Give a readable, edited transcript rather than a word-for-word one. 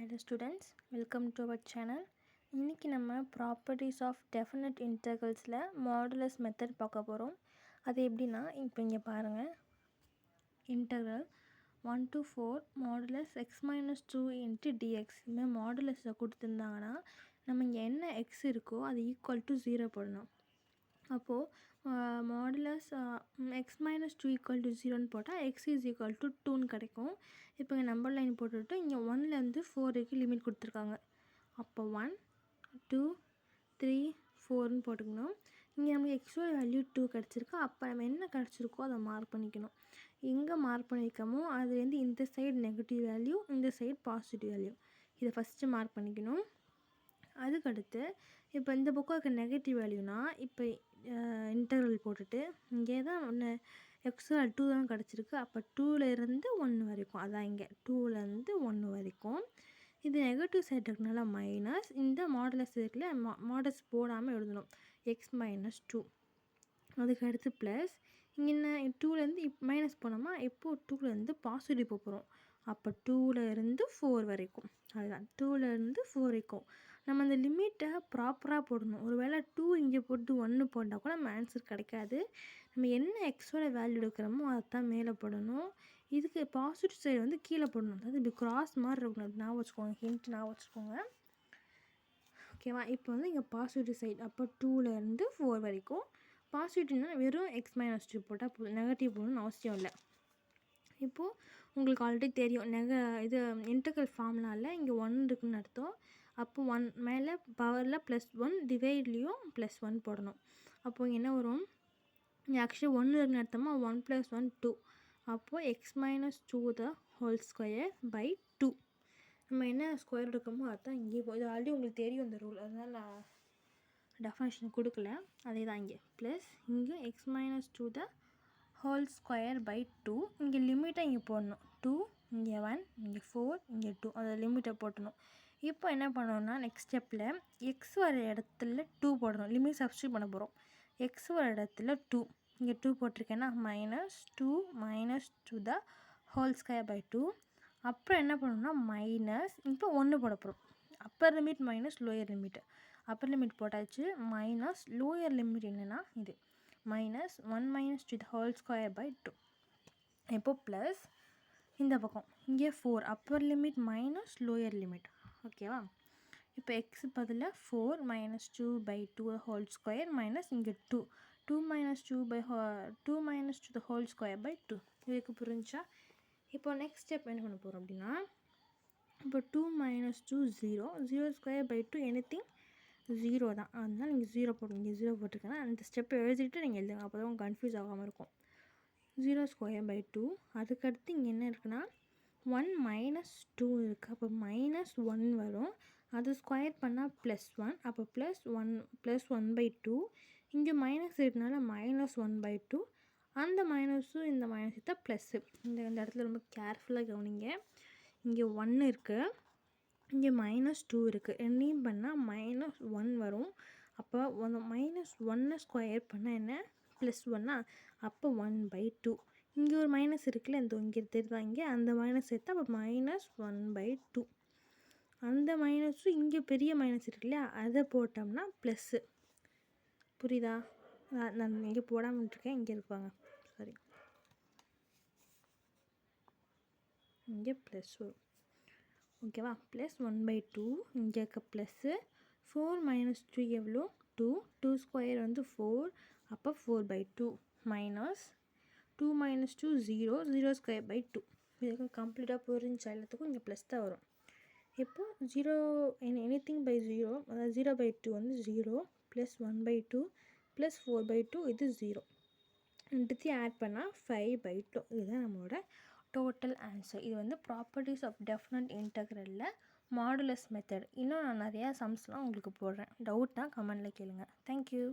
Hello students, welcome to our channel. இன்னைக்கு நம்ம properties of definite இன்டர்வல்ஸில் மாடுலஸ் மெத்தட் பார்க்க போகிறோம். அது எப்படின்னா இப்போ இங்கே பாருங்கள், interval 1 to 4 modulus x minus 2 into dx. இதுமாதிரி மாடுலஸை கொடுத்துருந்தாங்கன்னா நம்ம இங்கே என்ன எக்ஸ் இருக்கோ அது ஈக்குவல் டு 0 போடணும். அப்போது modulus x minus 2 equal to 0ன்னு போட்டால் எக்ஸ் இஸ் ஈக்குவல் டு 2ன்னு கிடைக்கும். இப்போ இங்கே நம்பர் லைன் போட்டுவிட்டு இங்கே 1லேருந்து 4 வரைக்கும் லிமிட் கொடுத்துருக்காங்க. அப்போ 1 2 3 4ன்னு போட்டுக்கணும். இங்கே நமக்கு எக்ஸோட வேல்யூ 2 கிடச்சிருக்கு. அப்போ நம்ம என்ன கிடச்சிருக்கோ அதை மார்க் பண்ணிக்கணும். எங்கே மார்க் பண்ணியிருக்கோமோ அதுலேருந்து இந்த சைடு நெகட்டிவ் வேல்யூ, இந்த சைடு பாசிட்டிவ் வேல்யூ, இதை ஃபஸ்ட்டு மார்க் பண்ணிக்கணும். அதுக்கடுத்து இப்போ இந்த பக்கம் இருக்க நெகட்டிவ் வேல்யூனா இப்போ இன்டர்வல் போட்டுட்டு இங்கே தான் ஒன்று எக்ஸோட 2 தான் கிடச்சிருக்கு. அப்போ 2லேருந்து 1 வரைக்கும், அதான் இங்கே 2லேருந்து 1 வரைக்கும். இது நெகட்டிவ் சைடு இருக்கனால மைனஸ், இந்த மாடுலஸ் இருக்குல்ல, மாடல்ஸ் போடாமல் எழுதணும் எக்ஸ் மைனஸ் 2. அதுக்கு அடுத்து ப்ளஸ், இங்கே என்ன 2லேருந்து மைனஸ் போனோமா, இப்போது 2லேருந்து பாசிட்டிவ் போகிறோம். அப்போ 2லேருந்து 4 வரைக்கும், அதுதான் 2லேருந்து 4 வரைக்கும் நம்ம அந்த லிமிட்டை ப்ராப்பராக போடணும். ஒரு வேளை 2 இங்கே போட்டு 1 போட்டால் கூட நம்ம ஆன்சர் கிடைக்காது. நம்ம என்ன எக்ஸோட வேல்யூ எடுக்கிறோமோ அதுதான் மேலே போடணும். இதுக்கு பாசிட்டிவ் சைடு வந்து கீழே போடணும். அதாவது இப்படி கிராஸ் மாதிரி இருக்கணும். ஞாபகம் வச்சுக்கோங்க, ஹிண்ட் ஞாபகம் வச்சுக்கோங்க. ஓகேவா? இப்போ வந்து இங்கே பாசிட்டிவ் சைடு, அப்போ 2லேருந்து 4 வரைக்கும். பாசிட்டிவ்னா வெறும் எக்ஸ் மைனஸ் 2 போட்டால் போதும், நெகட்டிவ் போடணும்னு அவசியம் இல்லை. இப்போது உங்களுக்கு ஆல்ரெடி தெரியும், இது இன்டெக்ரல் ஃபார்முலாவில் இங்கே 1 இருக்குன்னு அர்த்தம். அப்போ 1 மேலே பவரில் +1, டிவைட்லேயும் +1 போடணும். அப்போது இங்கே என்ன வரும், இங்கே ஆக்சுவலி 1 இருக்குன்னு அர்த்தமா 1 + 1 2. அப்போது x minus 2 the whole square by 2. நம்ம என்ன ஸ்கொயர் எடுக்கமோ அதுதான் இங்கே இது ஆல்ரெடி உங்களுக்கு தெரியும் இந்த ரூல், அதனால் நான் டெஃபினேஷன் கொடுக்கல. அதே தான் இங்கே ப்ளஸ், இங்கே x minus 2 the whole square by 2. இங்கே லிமிட்டை இங்கே போடணும். 2 இங்கே 1 இங்கே 4 இங்கே 2, அதை லிமிட்டை போட்டணும். இப்போ என்ன பண்ணணும்னா நெக்ஸ்ட் ஸ்டெப்பில் எக்ஸ் வர இடத்துல 2 போடணும். லிமிட் சப்ஸ்டியூட் பண்ண போகிறோம். எக்ஸ் வர இடத்துல 2, இங்கே 2 போட்டிருக்கேன்னா -2 த ஹோல் ஸ்கொயர் பை 2. அப்புறம் என்ன பண்ணணும்னா மைனஸ், இப்போ 1 போட போகிறோம். Upper limit minus lower limit. Upper limit போட்டாச்சு, மைனஸ் லோயர் லிமிட் என்னென்னா இது -1 - 2 த ஹோல் ஸ்கொயர் பை 2. இப்போ ப்ளஸ் இந்த பக்கம் இங்கே 4, upper limit minus lower limit. ஓகேவா? இப்போ எக்ஸ் பதில் 4 - 2 பை 2 ஹோல் ஸ்கொயர் மைனஸ் இங்கே 2 - 2 த ஹோல் ஸ்கொயர் பை 2. இதுக்கு புரிஞ்சா? இப்போ நெக்ஸ்ட் ஸ்டெப் என்ன பண்ண போகிறோம் அப்படின்னா, இப்போ 2 - 2 0 ஸ்கொயர் பை 2 எனிதிங் 0 தான். அதனால் நீங்கள் 0 போடுங்க. இங்கே 0 போட்டிருக்கேன்னா அந்த ஸ்டெப்பை எழுதிட்டு நீங்கள் எழுதுங்க, அப்போ தான் கன்ஃபியூஸ் ஆகாமல் இருக்கும். 0 ஸ்கொயர் பை 2. அதுக்கடுத்து இங்கே என்ன இருக்குன்னா 1 - 2 இருக்குது. அப்போ -1 வரும். அது ஸ்கொயர் பண்ணால் +1, அப்போ +1 பை 2. இங்கே மைனஸ் இருக்கனால -1 பை 2. அந்த மைனஸும் இந்த மைனஸ் தான் ப்ளஸ்ஸு. இந்த இடத்துல ரொம்ப கேர்ஃபுல்லாக கவனிங்க. இங்கே 1 இருக்குது, இங்கே -2 இருக்குது. ரெண்டையும் பண்ணால் -1 வரும். அப்போ -1 ஸ்கொயர் பண்ணால் என்ன, +1. அப்போ 1 பை 2. இங்கே ஒரு மைனஸ் இருக்குல்ல, இந்த இங்கே தெரியுதா, இங்கே அந்த மைனஸ் சேர்த்தா அப்போ -1 பை 2. அந்த மைனஸும் இங்கே பெரிய மைனஸ் இருக்கு இல்லையா, அதை போட்டோம்னா ப்ளஸ்ஸு. புரியுதா? நான் இங்கே போடாமல் இருக்கேன், இங்கே இருப்பாங்க, சாரி, இங்கே ப்ளஸ் வரும். ஓகேவா? +1 பை 2, இங்கே இருக்க ப்ளஸ்ஸு. 4 - 2 எவ்வளோ, 2 ஸ்கொயர் வந்து 4, அப்போ 4 பை 2 மைனஸ் 2 - 2 0 ஸ்கொயர் பை 2. இதுக்கு கம்ப்ளீட்டாக புரிஞ்ச எல்லாத்துக்கும் இங்கே ப்ளஸ் தான் வரும். இப்போது 0 எனிதிங் பை 0, அதாவது 0 பை 2 வந்து 0, +1 பை 2 +4 பை 2, இது 0. ரெண்டுத்தையும் ஆட் பண்ணால் 5 பை 2. இதுதான் நம்மளோட டோட்டல் ஆன்சர். இது வந்து ப்ராப்பர்ட்டிஸ் ஆஃப் டெஃபினட் இன்டெக்ரலில் மாடுலஸ் மெத்தட். இன்னும் நான் நிறையா சம்ஸ்லாம் உங்களுக்கு போடுறேன். டவுட்னா கமெண்டில் கேளுங்க. தேங்க்யூ.